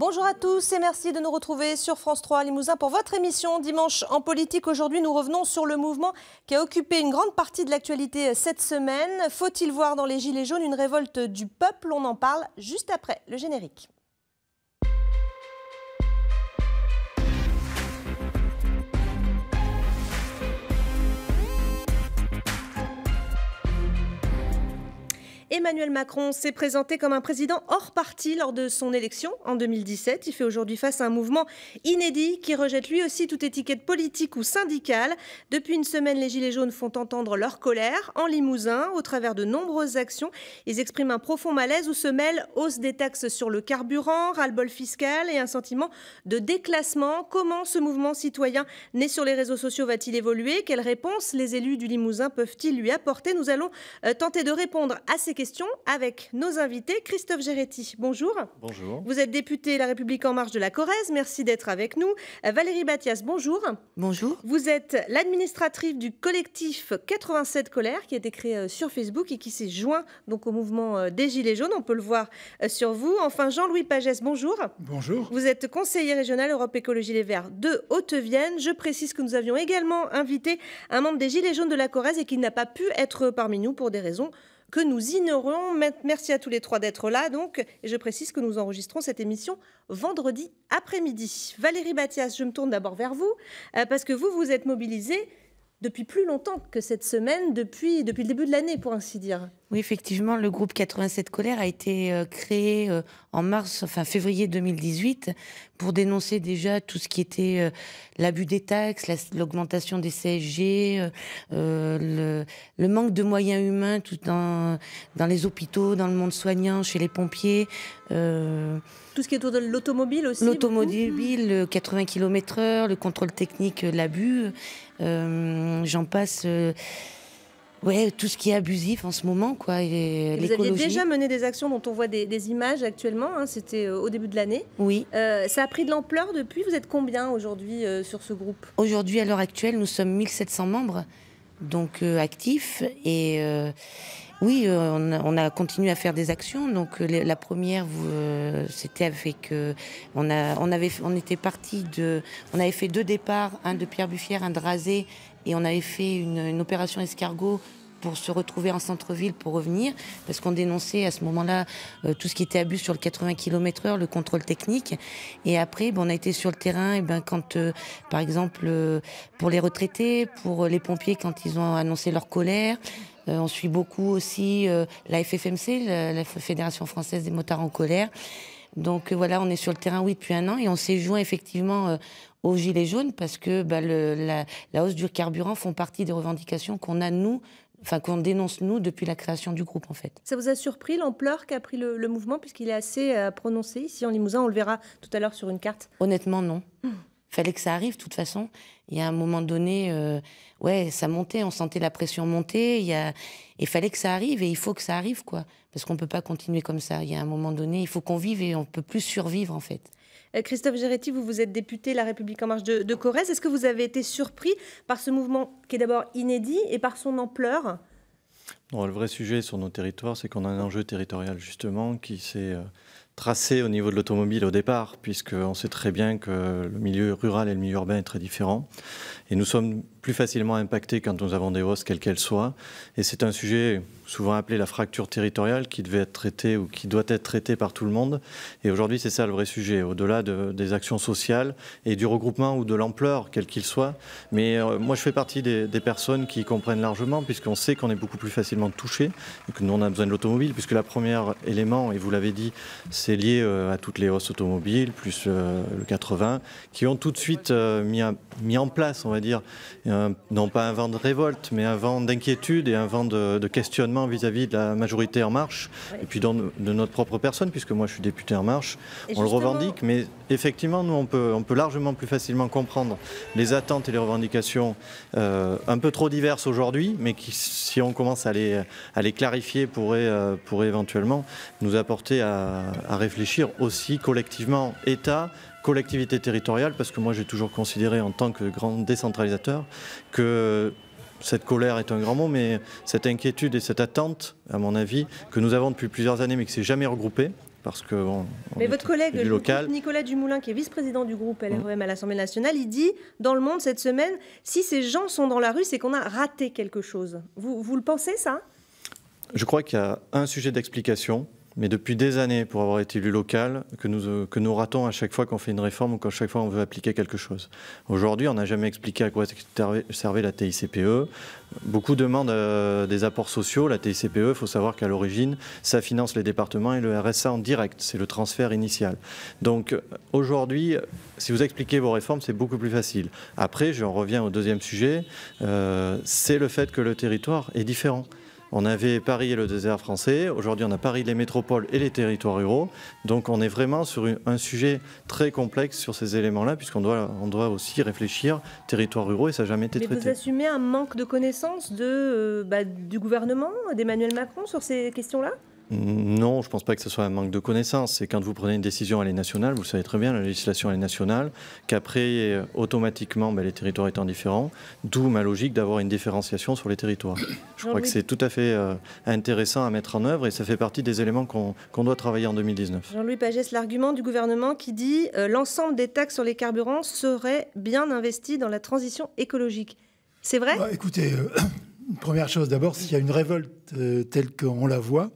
Bonjour à tous et merci de nous retrouver sur France 3 Limousin pour votre émission Dimanche en politique. Aujourd'hui, nous revenons sur le mouvement qui a occupé une grande partie de l'actualité cette semaine. Faut-il voir dans les Gilets jaunes une révolte du peuple? On en parle juste après le générique. Emmanuel Macron s'est présenté comme un président hors parti lors de son élection en 2017. Il fait aujourd'hui face à un mouvement inédit qui rejette lui aussi toute étiquette politique ou syndicale. Depuis une semaine, les Gilets jaunes font entendre leur colère en Limousin au travers de nombreuses actions. Ils expriment un profond malaise où se mêlent hausse des taxes sur le carburant, ras-le-bol fiscal et un sentiment de déclassement. Comment ce mouvement citoyen né sur les réseaux sociaux va-t-il évoluer? Quelles réponses les élus du Limousin peuvent-ils lui apporter? Nous allons tenter de répondre à ces questions avec nos invités. Christophe Géretti, bonjour. Bonjour. Vous êtes député La République En Marche de la Corrèze, merci d'être avec nous. Valérie Bathias, bonjour. Bonjour. Vous êtes l'administratrice du collectif 87 Colère qui a été créé sur Facebook et qui s'est joint donc au mouvement des Gilets jaunes. On peut le voir sur vous. Enfin, Jean-Louis Pagès, bonjour. Bonjour. Vous êtes conseiller régional Europe Écologie Les Verts de Haute-Vienne. Je précise que nous avions également invité un membre des Gilets jaunes de la Corrèze et qui n'a pas pu être parmi nous pour des raisons que nous ignorons. Merci à tous les trois d'être là. Donc, et je précise que nous enregistrons cette émission vendredi après-midi. Valérie Bathias, je me tourne d'abord vers vous, parce que vous êtes mobilisée depuis plus longtemps que cette semaine, depuis le début de l'année, pour ainsi dire. Oui, effectivement, le groupe 87 Colère a été créé en février 2018 pour dénoncer déjà tout ce qui était l'abus des taxes, l'augmentation des CSG, le manque de moyens humains dans les hôpitaux, dans le monde soignant, chez les pompiers. Tout ce qui est autour de l'automobile aussi. L'automobile, 80 km/h, le contrôle technique, l'abus, j'en passe... Ouais, tout ce qui est abusif en ce moment, quoi. Vous aviez déjà mené des actions dont on voit des images actuellement, hein, c'était au début de l'année. Oui. Ça a pris de l'ampleur depuis. Vous êtes combien aujourd'hui sur ce groupe? Aujourd'hui, à l'heure actuelle, nous sommes 1700 membres, donc actifs. Et oui, on a continué à faire des actions. Donc la première, c'était avec... on avait fait 2 départs, un de Pierre Buffière, un de Rasé. Et on avait fait une opération escargot pour se retrouver en centre-ville pour revenir, parce qu'on dénonçait à ce moment-là tout ce qui était abus sur le 80 km/h, le contrôle technique. Et après, on a été sur le terrain, et quand, par exemple, pour les retraités, pour les pompiers, quand ils ont annoncé leur colère. On suit beaucoup aussi la FFMC, la Fédération Française des Motards en Colère. Donc voilà, on est sur le terrain, oui, depuis 1 an, et on s'est joint effectivement aux Gilets jaunes parce que la hausse du carburant font partie des revendications qu'on a, nous, qu'on dénonce, nous, depuis la création du groupe, en fait. Ça vous a surpris l'ampleur qu'a pris le mouvement, puisqu'il est assez prononcé ici en Limousin? On le verra tout à l'heure sur une carte. Honnêtement, non. Fallait que ça arrive, de toute façon. Il y a un moment donné, ça montait, on sentait la pression monter. Il fallait que ça arrive, et il faut que ça arrive, quoi. Parce qu'on ne peut pas continuer comme ça. Il y a un moment donné, il faut qu'on vive, et on ne peut plus survivre, en fait. Christophe Géretti, vous êtes député La République En Marche de Corrèze. Est-ce que vous avez été surpris par ce mouvement qui est d'abord inédit et par son ampleur? Non, le vrai sujet sur nos territoires, c'est qu'on a un enjeu territorial, justement, qui s'est tracé au niveau de l'automobile au départ, puisqu'on sait très bien que le milieu rural et le milieu urbain est très différent. Et nous sommes plus facilement impactés quand nous avons des hausses, quelles qu'elles soient. Et c'est un sujet souvent appelé la fracture territoriale qui devait être traitée ou qui doit être traitée par tout le monde. Et aujourd'hui, c'est ça le vrai sujet, au-delà des actions sociales et du regroupement ou de l'ampleur, quel qu'il soit. Mais moi, je fais partie des personnes qui comprennent largement, puisqu'on sait qu'on est beaucoup plus facilement touché et que nous, on a besoin de l'automobile, puisque le premier élément, et vous l'avez dit, c'est lié à toutes les hausses automobiles, plus le 80, qui ont tout de suite mis en place, on va dire, non pas un vent de révolte, mais un vent d'inquiétude et un vent de questionnement vis-à-vis de la majorité En Marche, et puis de notre propre personne, puisque moi je suis député En Marche, on le revendique, mais effectivement, nous on peut largement plus facilement comprendre les attentes et les revendications un peu trop diverses aujourd'hui, mais qui, si on commence à les clarifier, pourraient éventuellement nous apporter à réfléchir aussi collectivement, État, collectivité territoriale, parce que moi j'ai toujours considéré en tant que grand décentralisateur que cette colère est un grand mot, mais cette inquiétude et cette attente, à mon avis, que nous avons depuis plusieurs années, mais qui ne s'est jamais regroupée, parce que bon, mais votre collègue local. Nicolas Dumoulin, qui est vice-président du groupe LREM à l'Assemblée nationale, il dit dans Le Monde cette semaine, si ces gens sont dans la rue, c'est qu'on a raté quelque chose. Vous le pensez, ça? Je crois qu'il y a un sujet d'explication, mais depuis des années, pour avoir été élu local, que nous ratons à chaque fois qu'on fait une réforme ou qu'à chaque fois on veut appliquer quelque chose. Aujourd'hui, on n'a jamais expliqué à quoi servait la TICPE. Beaucoup demandent des apports sociaux. La TICPE, il faut savoir qu'à l'origine, ça finance les départements et le RSA en direct. C'est le transfert initial. Donc aujourd'hui, si vous expliquez vos réformes, c'est beaucoup plus facile. Après, j'en reviens au deuxième sujet, c'est le fait que le territoire est différent. On avait Paris et le désert français, aujourd'hui on a Paris, les métropoles et les territoires ruraux. Donc on est vraiment sur un sujet très complexe sur ces éléments-là, puisqu'on doit aussi réfléchir territoires ruraux et ça n'a jamais été traité. Mais vous assumez un manque de connaissance du gouvernement, d'Emmanuel Macron sur ces questions-là ? Non, je ne pense pas que ce soit un manque de connaissances. C'est quand vous prenez une décision, elle est nationale, vous le savez très bien, la législation elle est nationale, qu'après, automatiquement, les territoires étant différents, d'où ma logique d'avoir une différenciation sur les territoires. Je crois que c'est tout à fait intéressant à mettre en œuvre et ça fait partie des éléments qu'on doit travailler en 2019. Jean-Louis Pagès, l'argument du gouvernement qui dit l'ensemble des taxes sur les carburants serait bien investi dans la transition écologique. C'est vrai ? Écoutez, première chose d'abord, s'il y a une révolte telle qu'on la voit,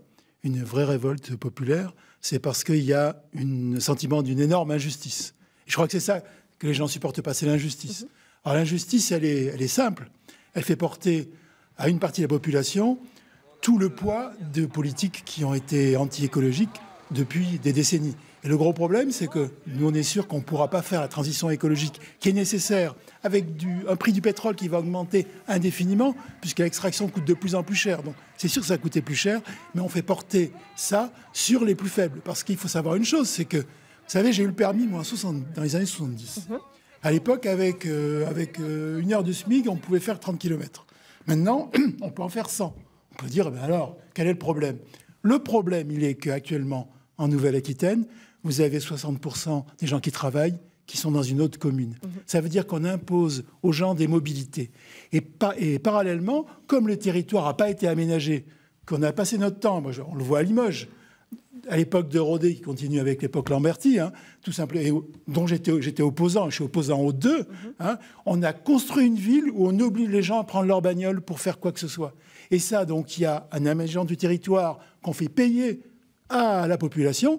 une vraie révolte populaire, c'est parce qu'il y a un sentiment d'une énorme injustice. Et je crois que c'est ça que les gens ne supportent pas, c'est l'injustice. Alors l'injustice, elle est simple. Elle fait porter à une partie de la population tout le poids de politiques qui ont été anti-écologiques depuis des décennies. Et le gros problème, c'est que nous, on est sûr qu'on ne pourra pas faire la transition écologique qui est nécessaire avec un prix du pétrole qui va augmenter indéfiniment, puisque l'extraction coûte de plus en plus cher. Donc c'est sûr que ça va coûter plus cher, mais on fait porter ça sur les plus faibles. Parce qu'il faut savoir une chose, c'est que, vous savez, j'ai eu le permis, moi, dans les années 70. À l'époque, avec une heure de SMIC, on pouvait faire 30 km. Maintenant, on peut en faire 100. On peut dire, alors, quel est le problème ? Le problème, il est qu'actuellement, en Nouvelle-Aquitaine, vous avez 60% des gens qui travaillent qui sont dans une autre commune. Ça veut dire qu'on impose aux gens des mobilités. Et parallèlement, comme le territoire n'a pas été aménagé, qu'on a passé notre temps, on le voit à Limoges, à l'époque de Rodet, qui continue avec l'époque Lamberty, tout simplement, dont j'étais opposant, je suis opposant aux deux, on a construit une ville où on oblige les gens à prendre leur bagnole pour faire quoi que ce soit. Et ça, donc, il y a un aménagement du territoire qu'on fait payer à la population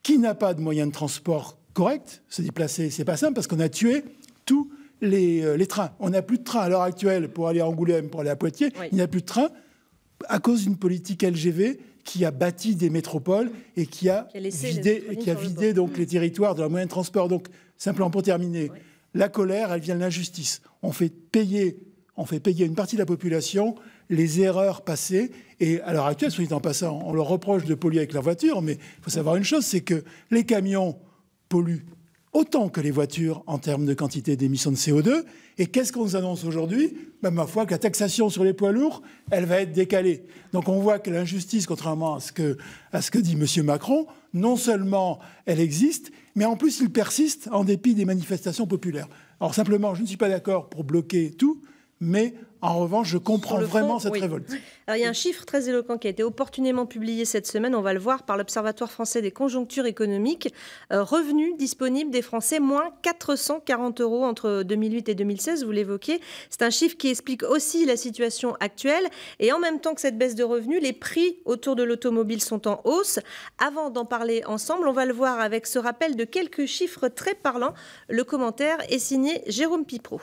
qui n'a pas de moyens de transport corrects. Se déplacer, c'est pas simple parce qu'on a tué tous les trains. On n'a plus de train à l'heure actuelle pour aller à Angoulême, pour aller à Poitiers. Oui. Il n'y a plus de train à cause d'une politique LGV qui a bâti des métropoles et qui a vidé donc les territoires de leurs moyens de transport. Donc, simplement pour terminer, la colère, elle vient de l'injustice. On fait payer une partie de la population les erreurs passées. Et à l'heure actuelle, soit dit en passant, on leur reproche de polluer avec la voiture, mais il faut savoir une chose, c'est que les camions polluent autant que les voitures en termes de quantité d'émissions de CO2. Et qu'est-ce qu'on nous annonce aujourd'hui ? Ma foi, que la taxation sur les poids lourds, elle va être décalée. Donc on voit que l'injustice, contrairement à ce que dit M. Macron, non seulement elle existe, mais en plus il persiste en dépit des manifestations populaires. Alors simplement, je ne suis pas d'accord pour bloquer tout, mais en revanche, je comprends vraiment cette révolte. Alors, il y a un chiffre très éloquent qui a été opportunément publié cette semaine, on va le voir, par l'Observatoire français des conjonctures économiques. Revenus disponibles des Français, moins 440 € entre 2008 et 2016, vous l'évoquiez. C'est un chiffre qui explique aussi la situation actuelle. Et en même temps que cette baisse de revenus, les prix autour de l'automobile sont en hausse. Avant d'en parler ensemble, on va le voir avec ce rappel de quelques chiffres très parlants. Le commentaire est signé Jérôme Pipeau.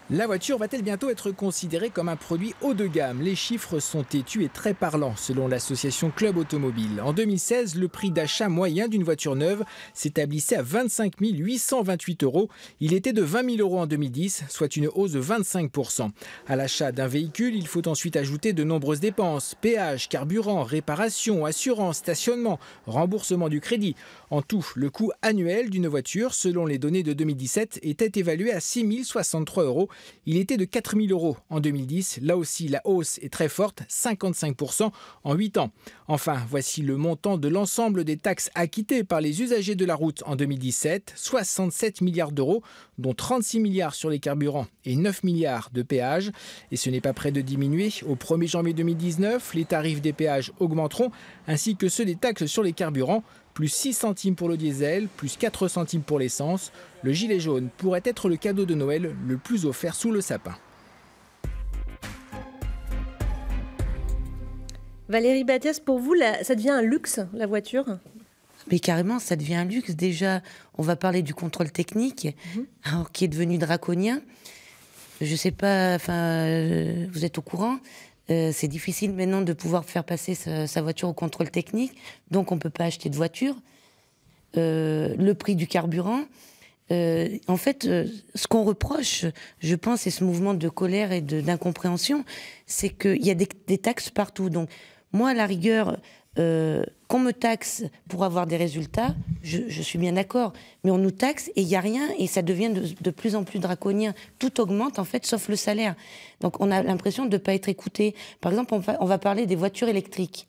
La voiture va-t-elle bientôt être considérée comme un produit haut de gamme? Les chiffres sont têtus et très parlants selon l'association Club Automobile. En 2016, le prix d'achat moyen d'une voiture neuve s'établissait à 25 828 €. Il était de 20 000 € en 2010, soit une hausse de 25%. À l'achat d'un véhicule, il faut ensuite ajouter de nombreuses dépenses. Péage, carburant, réparation, assurance, stationnement, remboursement du crédit. En tout, le coût annuel d'une voiture, selon les données de 2017, était évalué à 6 063 €. Il était de 4 000 € en 2010. Là aussi, la hausse est très forte, 55% en 8 ans. Enfin, voici le montant de l'ensemble des taxes acquittées par les usagers de la route en 2017. 67 milliards d'euros, dont 36 milliards sur les carburants et 9 milliards de péages. Et ce n'est pas près de diminuer. Au 1er janvier 2019, les tarifs des péages augmenteront, ainsi que ceux des taxes sur les carburants. Plus 6 centimes pour le diesel, plus 4 centimes pour l'essence. Le gilet jaune pourrait être le cadeau de Noël le plus offert sous le sapin. Valérie Bathiès, pour vous, ça devient un luxe, la voiture ? Mais carrément, ça devient un luxe. Déjà, on va parler du contrôle technique, alors, qui est devenu draconien. Je ne sais pas, vous êtes au courant, c'est difficile maintenant de pouvoir faire passer sa voiture au contrôle technique, donc on ne peut pas acheter de voiture. Le prix du carburant, en fait, ce qu'on reproche, je pense, c'est ce mouvement de colère et d'incompréhension, c'est qu'il y a des taxes partout. Donc, moi, à la rigueur, qu'on me taxe pour avoir des résultats, je suis bien d'accord. Mais on nous taxe et il n'y a rien et ça devient de plus en plus draconien. Tout augmente, en fait, sauf le salaire. Donc, on a l'impression de ne pas être écouté. Par exemple, on va parler des voitures électriques.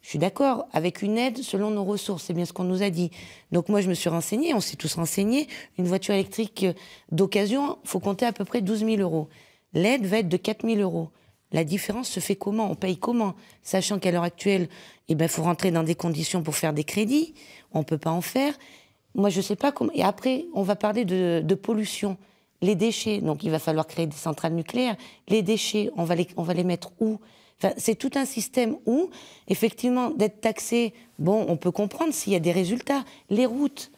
Je suis d'accord, avec une aide selon nos ressources, c'est bien ce qu'on nous a dit. Donc moi, je me suis renseignée, on s'est tous renseignés. Une voiture électrique d'occasion, il faut compter à peu près 12 000 €. L'aide va être de 4 000 €. La différence se fait comment? On paye comment? Sachant qu'à l'heure actuelle, faut rentrer dans des conditions pour faire des crédits. On ne peut pas en faire. Moi, je ne sais pas comment... Et après, on va parler de pollution. Les déchets, donc il va falloir créer des centrales nucléaires. Les déchets, on va les mettre où? Enfin, c'est tout un système où, effectivement, d'être taxé, bon, on peut comprendre s'il y a des résultats. Les routes,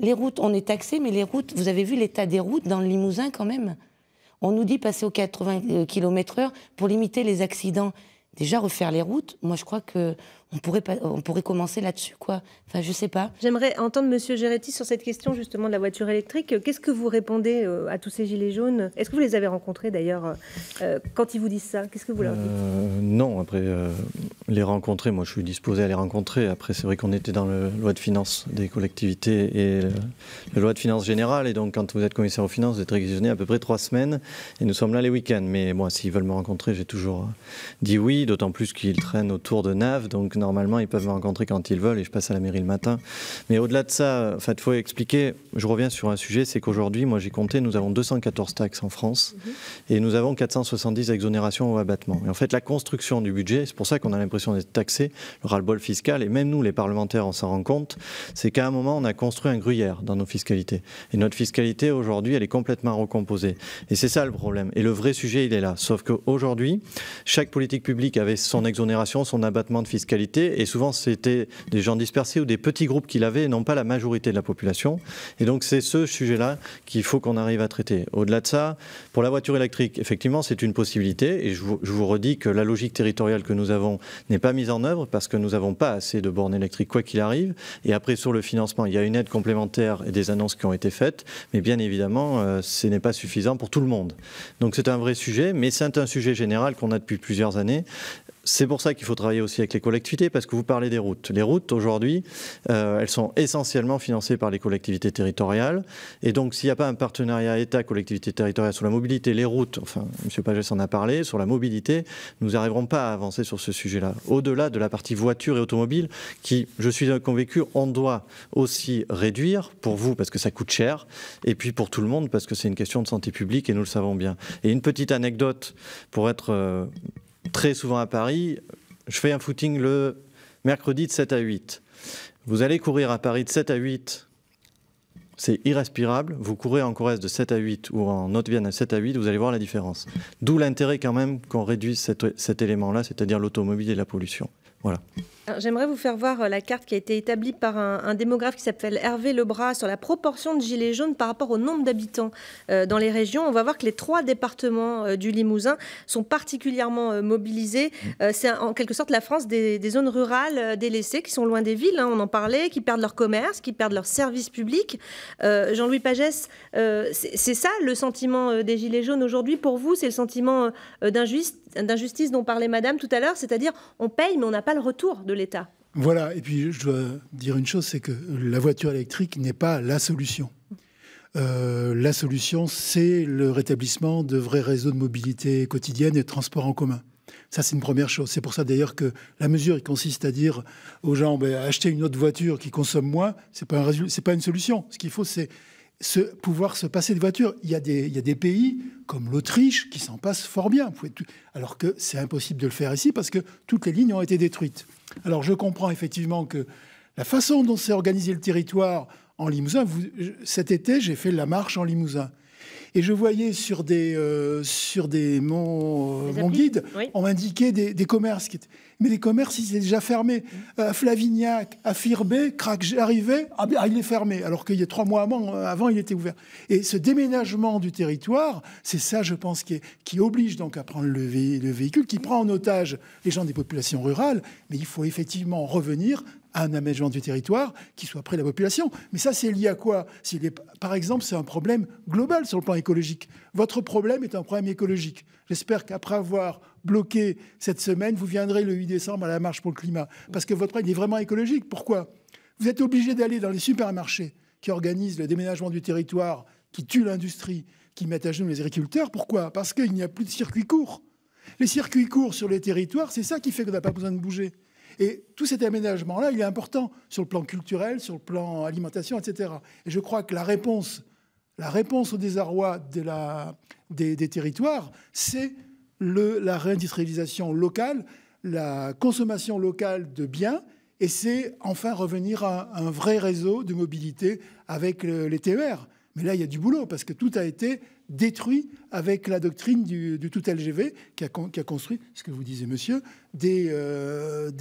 on est taxé, mais les routes, vous avez vu l'état des routes dans le Limousin quand même? On nous dit passer aux 80 km/h pour limiter les accidents. Déjà, refaire les routes, moi je crois qu'on pourrait commencer là-dessus, quoi. Enfin, je sais pas. J'aimerais entendre Monsieur Géretti sur cette question justement de la voiture électrique. Qu'est-ce que vous répondez à tous ces gilets jaunes? Est-ce que vous les avez rencontrés d'ailleurs quand ils vous disent ça? Qu'est-ce que vous leur dites? Non, après les rencontrer, moi je suis disposé à les rencontrer. Après, c'est vrai qu'on était dans la loi de finances des collectivités et la loi de finances générale. Et donc, quand vous êtes commissaire aux finances, vous êtes réquisitionné à peu près 3 semaines. Et nous sommes là les week-ends. Mais moi, s'ils veulent me rencontrer, j'ai toujours dit oui. D'autant plus qu'ils traînent autour de Naves. Donc, normalement, ils peuvent me rencontrer quand ils veulent et je passe à la mairie le matin. Mais au-delà de ça, il faut expliquer, je reviens sur un sujet, c'est qu'aujourd'hui, moi j'ai compté, nous avons 214 taxes en France et nous avons 470 exonérations ou abattements. Et en fait, la construction du budget, c'est pour ça qu'on a l'impression d'être taxé, le ras-le-bol fiscal, et même nous, les parlementaires, on s'en rend compte, c'est qu'à un moment, on a construit un gruyère dans nos fiscalités. Et notre fiscalité, aujourd'hui, elle est complètement recomposée. Et c'est ça le problème. Et le vrai sujet, il est là. Sauf qu'aujourd'hui, chaque politique publique avait son exonération, son abattement de fiscalité, et souvent c'était des gens dispersés ou des petits groupes qui l'avaient et non pas la majorité de la population. Et donc c'est ce sujet-là qu'il faut qu'on arrive à traiter. Au-delà de ça, pour la voiture électrique, effectivement c'est une possibilité, et je vous redis que la logique territoriale que nous avons n'est pas mise en œuvre parce que nous n'avons pas assez de bornes électriques quoi qu'il arrive. Et après sur le financement, il y a une aide complémentaire et des annonces qui ont été faites, mais bien évidemment ce n'est pas suffisant pour tout le monde. Donc c'est un vrai sujet, mais c'est un sujet général qu'on a depuis plusieurs années. C'est pour ça qu'il faut travailler aussi avec les collectivités, parce que vous parlez des routes. Les routes, aujourd'hui, elles sont essentiellement financées par les collectivités territoriales. Et donc, s'il n'y a pas un partenariat État-collectivité territoriale sur la mobilité, les routes, enfin, M. Pagès en a parlé, sur la mobilité, nous n'arriverons pas à avancer sur ce sujet-là. Au-delà de la partie voiture et automobile, qui, je suis convaincu, on doit aussi réduire, pour vous, parce que ça coûte cher, et puis pour tout le monde, parce que c'est une question de santé publique, et nous le savons bien. Et une petite anecdote, pour être... très souvent à Paris, je fais un footing le mercredi de 7 à 8. Vous allez courir à Paris de 7 à 8, c'est irrespirable. Vous courez en Corrèze de 7 à 8 ou en Haute-Vienne de 7 à 8, vous allez voir la différence. D'où l'intérêt quand même qu'on réduise cet élément-là, c'est-à-dire l'automobile et la pollution. Voilà. J'aimerais vous faire voir la carte qui a été établie par un démographe qui s'appelle Hervé Lebras sur la proportion de gilets jaunes par rapport au nombre d'habitants dans les régions. On va voir que les 3 départements du Limousin sont particulièrement mobilisés. C'est en quelque sorte la France des zones rurales délaissées qui sont loin des villes, on en parlait, qui perdent leur commerce, qui perdent leurs services publics. Jean-Louis Pagès, c'est ça le sentiment des gilets jaunes aujourd'hui pour vous? C'est le sentiment d'injustice dont parlait Madame tout à l'heure, c'est-à-dire on paye mais on n'a pas le retour de l'État. Voilà, et puis je dois dire une chose, c'est que la voiture électrique n'est pas la solution. la solution, c'est le rétablissement de vrais réseaux de mobilité quotidienne et de transport en commun. Ça, c'est une première chose. C'est pour ça d'ailleurs que la mesure, il consiste à dire aux gens, acheter une autre voiture qui consomme moins, c'est pas une solution. Ce qu'il faut, c'est pouvoir se passer de voiture. Il y a des pays comme l'Autriche qui s'en passent fort bien. Alors que c'est impossible de le faire ici parce que toutes les lignes ont été détruites. Alors je comprends effectivement que la façon dont s'est organisé le territoire en Limousin, cet été, j'ai fait la marche en Limousin. Et je voyais sur mon guide, oui, on m'indiquait des commerces. Mais les commerces, ils étaient déjà fermés. À Flavignac, à Firbé, j'arrivais, il est fermé. Alors qu'il y a 3 mois avant, il était ouvert. Et ce déménagement du territoire, c'est ça, je pense, qui oblige donc à prendre le véhicule, qui prend en otage les gens des populations rurales. Mais il faut effectivement revenir à un aménagement du territoire qui soit près de la population. Mais ça, c'est lié à quoi? Par exemple, c'est un problème global sur le plan écologique. Votre problème est un problème écologique. J'espère qu'après avoir bloqué cette semaine, vous viendrez le 8 décembre à la marche pour le climat. Parce que votre problème est vraiment écologique. Pourquoi? Vous êtes obligé d'aller dans les supermarchés qui organisent le déménagement du territoire, qui tuent l'industrie, qui mettent à genoux les agriculteurs. Pourquoi? Parce qu'il n'y a plus de circuits courts. Les circuits courts sur les territoires, c'est ça qui fait qu'on n'a pas besoin de bouger. Et tout cet aménagement-là, il est important sur le plan culturel, sur le plan alimentation, etc. Et je crois que la réponse au désarroi des territoires, c'est la réindustrialisation locale, la consommation locale de biens, et c'est enfin revenir à un vrai réseau de mobilité avec les TER. Mais là, il y a du boulot, parce que tout a été détruit avec la doctrine du tout LGV qui a construit, ce que vous disiez, monsieur, des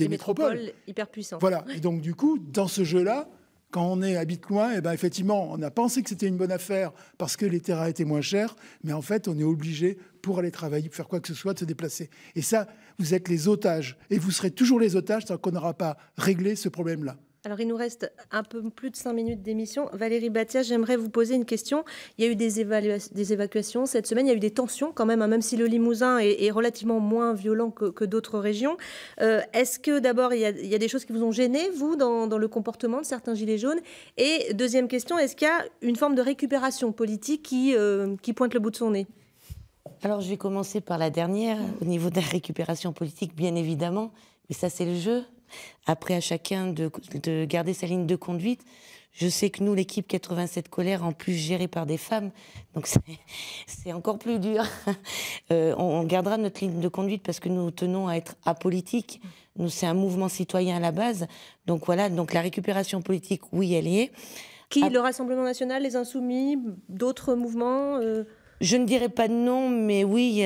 métropoles hyper puissantes. Voilà. Et donc, du coup, dans ce jeu-là, quand on habite loin, effectivement, on a pensé que c'était une bonne affaire parce que les terrains étaient moins chers, mais en fait, on est obligé, pour aller travailler, pour faire quoi que ce soit, de se déplacer. Et ça, vous êtes les otages. Et vous serez toujours les otages tant qu'on n'aura pas réglé ce problème-là. Alors, il nous reste un peu plus de 5 minutes d'émission. Valérie Batia, j'aimerais vous poser une question. Il y a eu des évacuations cette semaine, il y a eu des tensions quand même, même si le Limousin est relativement moins violent que d'autres régions. Est-ce que d'abord, il y a des choses qui vous ont gêné, vous, dans le comportement de certains gilets jaunes? Et deuxième question, est-ce qu'il y a une forme de récupération politique qui pointe le bout de son nez? Alors, je vais commencer par la dernière, au niveau de la récupération politique, bien évidemment. Mais ça, c'est le jeu. Après, à chacun de garder sa ligne de conduite. Je sais que nous, l'équipe 87 Colère, en plus gérée par des femmes, donc c'est encore plus dur. On gardera notre ligne de conduite parce que nous tenons à être apolitiques. Nous, c'est un mouvement citoyen à la base. Donc voilà, donc la récupération politique, oui, elle y est. Le Rassemblement National, les Insoumis, d'autres mouvements Je ne dirais pas de nom, mais oui,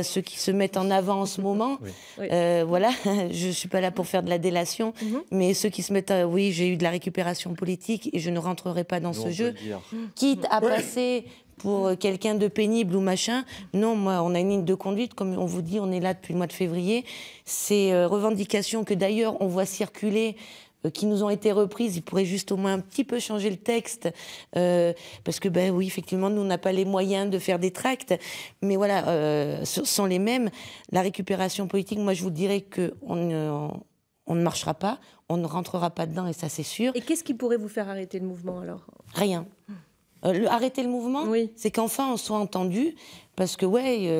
ceux qui se mettent en avant en ce moment. Oui. Voilà, je ne suis pas là pour faire de la délation, mais ceux qui se mettent... oui, j'ai eu de la récupération politique et je ne rentrerai pas dans ce jeu. Quitte à passer pour quelqu'un de pénible ou machin. Non, moi, on a une ligne de conduite, comme on vous dit, on est là depuis le mois de février. Ces revendications que d'ailleurs on voit circuler... qui nous ont été reprises, ils pourraient juste au moins un petit peu changer le texte, parce que, oui, effectivement, nous, on n'a pas les moyens de faire des tracts, mais voilà, ce sont les mêmes. La récupération politique, moi, je vous dirais qu'on ne marchera pas, on ne rentrera pas dedans, et ça, c'est sûr. Et qu'est-ce qui pourrait vous faire arrêter le mouvement, alors? Rien. Arrêter le mouvement, oui. C'est qu'enfin, on soit entendu, parce que,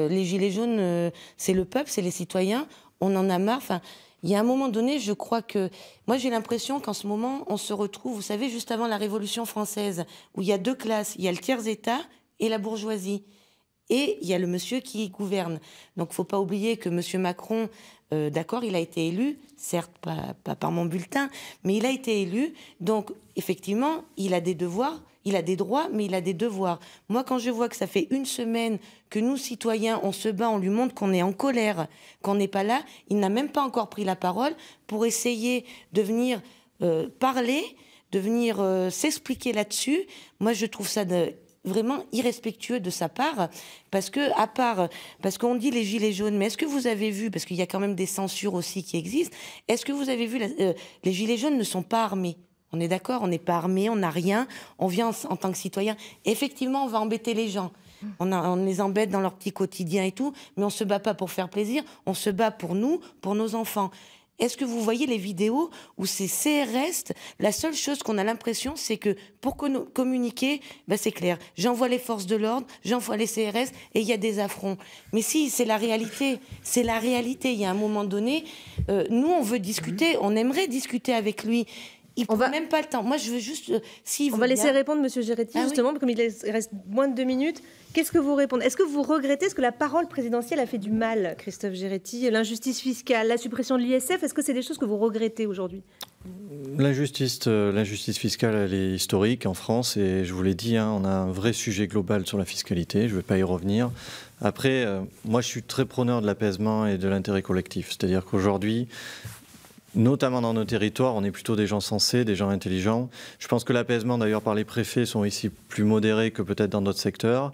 les gilets jaunes, c'est le peuple, c'est les citoyens, on en a marre, enfin... Il y a un moment donné, je crois que... Moi, j'ai l'impression qu'en ce moment, on se retrouve, vous savez, juste avant la Révolution française, où il y a 2 classes. Il y a le tiers-état et la bourgeoisie. Et il y a le monsieur qui gouverne. Donc, il ne faut pas oublier que monsieur Macron, d'accord, il a été élu, certes pas par mon bulletin, mais il a été élu. Donc, effectivement, il a des devoirs, il a des droits, mais il a des devoirs. Moi, quand je vois que ça fait 1 semaine que nous, citoyens, on se bat, on lui montre qu'on est en colère, qu'on n'est pas là, il n'a même pas encore pris la parole pour essayer de venir parler, de venir s'expliquer là-dessus. Moi, je trouve ça vraiment irrespectueux de sa part, parce qu'on dit les gilets jaunes, mais est-ce que vous avez vu, parce qu'il y a quand même des censures aussi qui existent, est-ce que vous avez vu, les gilets jaunes ne sont pas armés? On est d'accord, on n'est pas armés, on n'a rien, on vient en tant que citoyen. Effectivement, on va embêter les gens. On les embête dans leur petit quotidien et tout, mais on ne se bat pas pour faire plaisir, on se bat pour nous, pour nos enfants. Est-ce que vous voyez les vidéos où ces CRS, la seule chose qu'on a l'impression, c'est que pour communiquer, ben c'est clair. J'envoie les forces de l'ordre, j'envoie les CRS et il y a des affronts. Mais si, c'est la réalité. C'est la réalité. Il y a un moment donné, nous, on veut discuter, on aimerait discuter avec lui. Il ne prend même pas le temps. Moi, je veux juste... on va laisser répondre M. Géretti, justement, comme il reste moins de 2 minutes. Qu'est-ce que vous répondez? Est-ce que vous regrettez, est-ce que la parole présidentielle a fait du mal, Christophe Géretti? L'injustice fiscale, la suppression de l'ISF, est-ce que c'est des choses que vous regrettez aujourd'hui? L'injustice fiscale, elle est historique en France et je vous l'ai dit, on a un vrai sujet global sur la fiscalité, je ne vais pas y revenir. Après, moi je suis très preneur de l'apaisement et de l'intérêt collectif, c'est-à-dire qu'aujourd'hui, notamment dans nos territoires, on est plutôt des gens sensés, des gens intelligents. Je pense que l'apaisement, d'ailleurs, par les préfets, sont ici plus modérés que peut-être dans d'autres secteurs.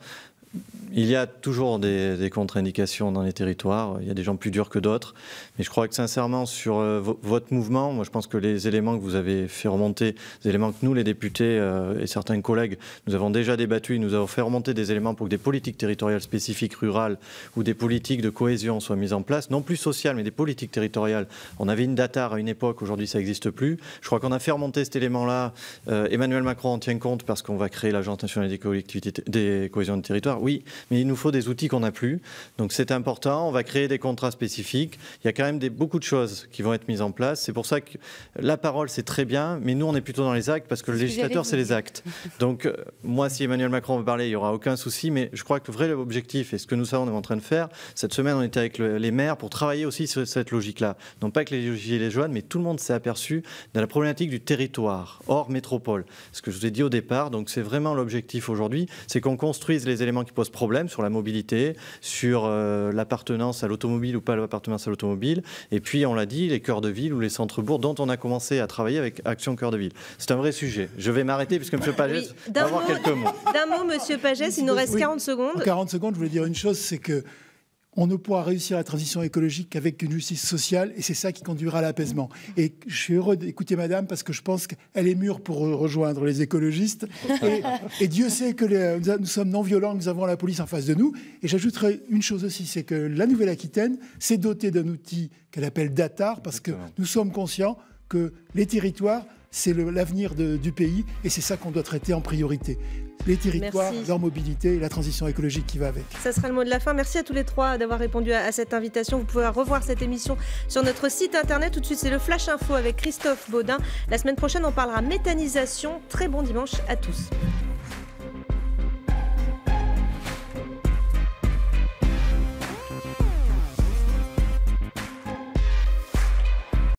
Il y a toujours des contre-indications dans les territoires. Il y a des gens plus durs que d'autres. Mais je crois que sincèrement, sur votre mouvement, moi je pense que les éléments que vous avez fait remonter, les éléments que nous, les députés et certains collègues, nous avons déjà débattu, nous avons fait remonter des éléments pour que des politiques territoriales spécifiques rurales ou des politiques de cohésion soient mises en place, non plus sociales, mais des politiques territoriales. On avait une DATAR à une époque, aujourd'hui ça n'existe plus. Je crois qu'on a fait remonter cet élément-là. Emmanuel Macron en tient compte parce qu'on va créer l'Agence nationale des collectivités, des cohésions de territoire. Oui, mais il nous faut des outils qu'on n'a plus. Donc c'est important. On va créer des contrats spécifiques. Il y a quand même beaucoup de choses qui vont être mises en place. C'est pour ça que la parole, c'est très bien, mais nous, on est plutôt dans les actes parce que le législateur, c'est les actes. Donc moi, si Emmanuel Macron veut parler, il n'y aura aucun souci. Mais je crois que le vrai objectif, et ce que nous savons, on est en train de faire, cette semaine, on était avec les maires pour travailler aussi sur cette logique-là. Non pas que les gilets jaunes, mais tout le monde s'est aperçu de la problématique du territoire, hors métropole. Ce que je vous ai dit au départ. Donc c'est vraiment l'objectif aujourd'hui, c'est qu'on construise les éléments qui posent problème sur la mobilité, sur l'appartenance à l'automobile ou pas l'appartenance à l'automobile. Et puis, on l'a dit, les cœurs de ville ou les centres-bourgs dont on a commencé à travailler avec Action Cœur de Ville. C'est un vrai sujet. Je vais m'arrêter puisque M. Pagès va avoir quelques mots. D'un mot, M. Pagès, il nous reste 40 secondes. En 40 secondes, je voulais dire une chose, c'est que on ne pourra réussir la transition écologique qu'avec une justice sociale, et c'est ça qui conduira à l'apaisement. Et je suis heureux d'écouter Madame, parce que je pense qu'elle est mûre pour rejoindre les écologistes. Et Dieu sait que nous sommes non-violents, nous avons la police en face de nous. Et j'ajouterai une chose aussi, c'est que la Nouvelle-Aquitaine s'est dotée d'un outil qu'elle appelle DATAR, parce que nous sommes conscients que les territoires, c'est l'avenir du pays, et c'est ça qu'on doit traiter en priorité. Les territoires, leur mobilité et la transition écologique qui va avec. Ça sera le mot de la fin. Merci à tous les trois d'avoir répondu à cette invitation. Vous pouvez revoir cette émission sur notre site internet. Tout de suite, c'est le Flash Info avec Christophe Baudin. La semaine prochaine, on parlera méthanisation. Très bon dimanche à tous.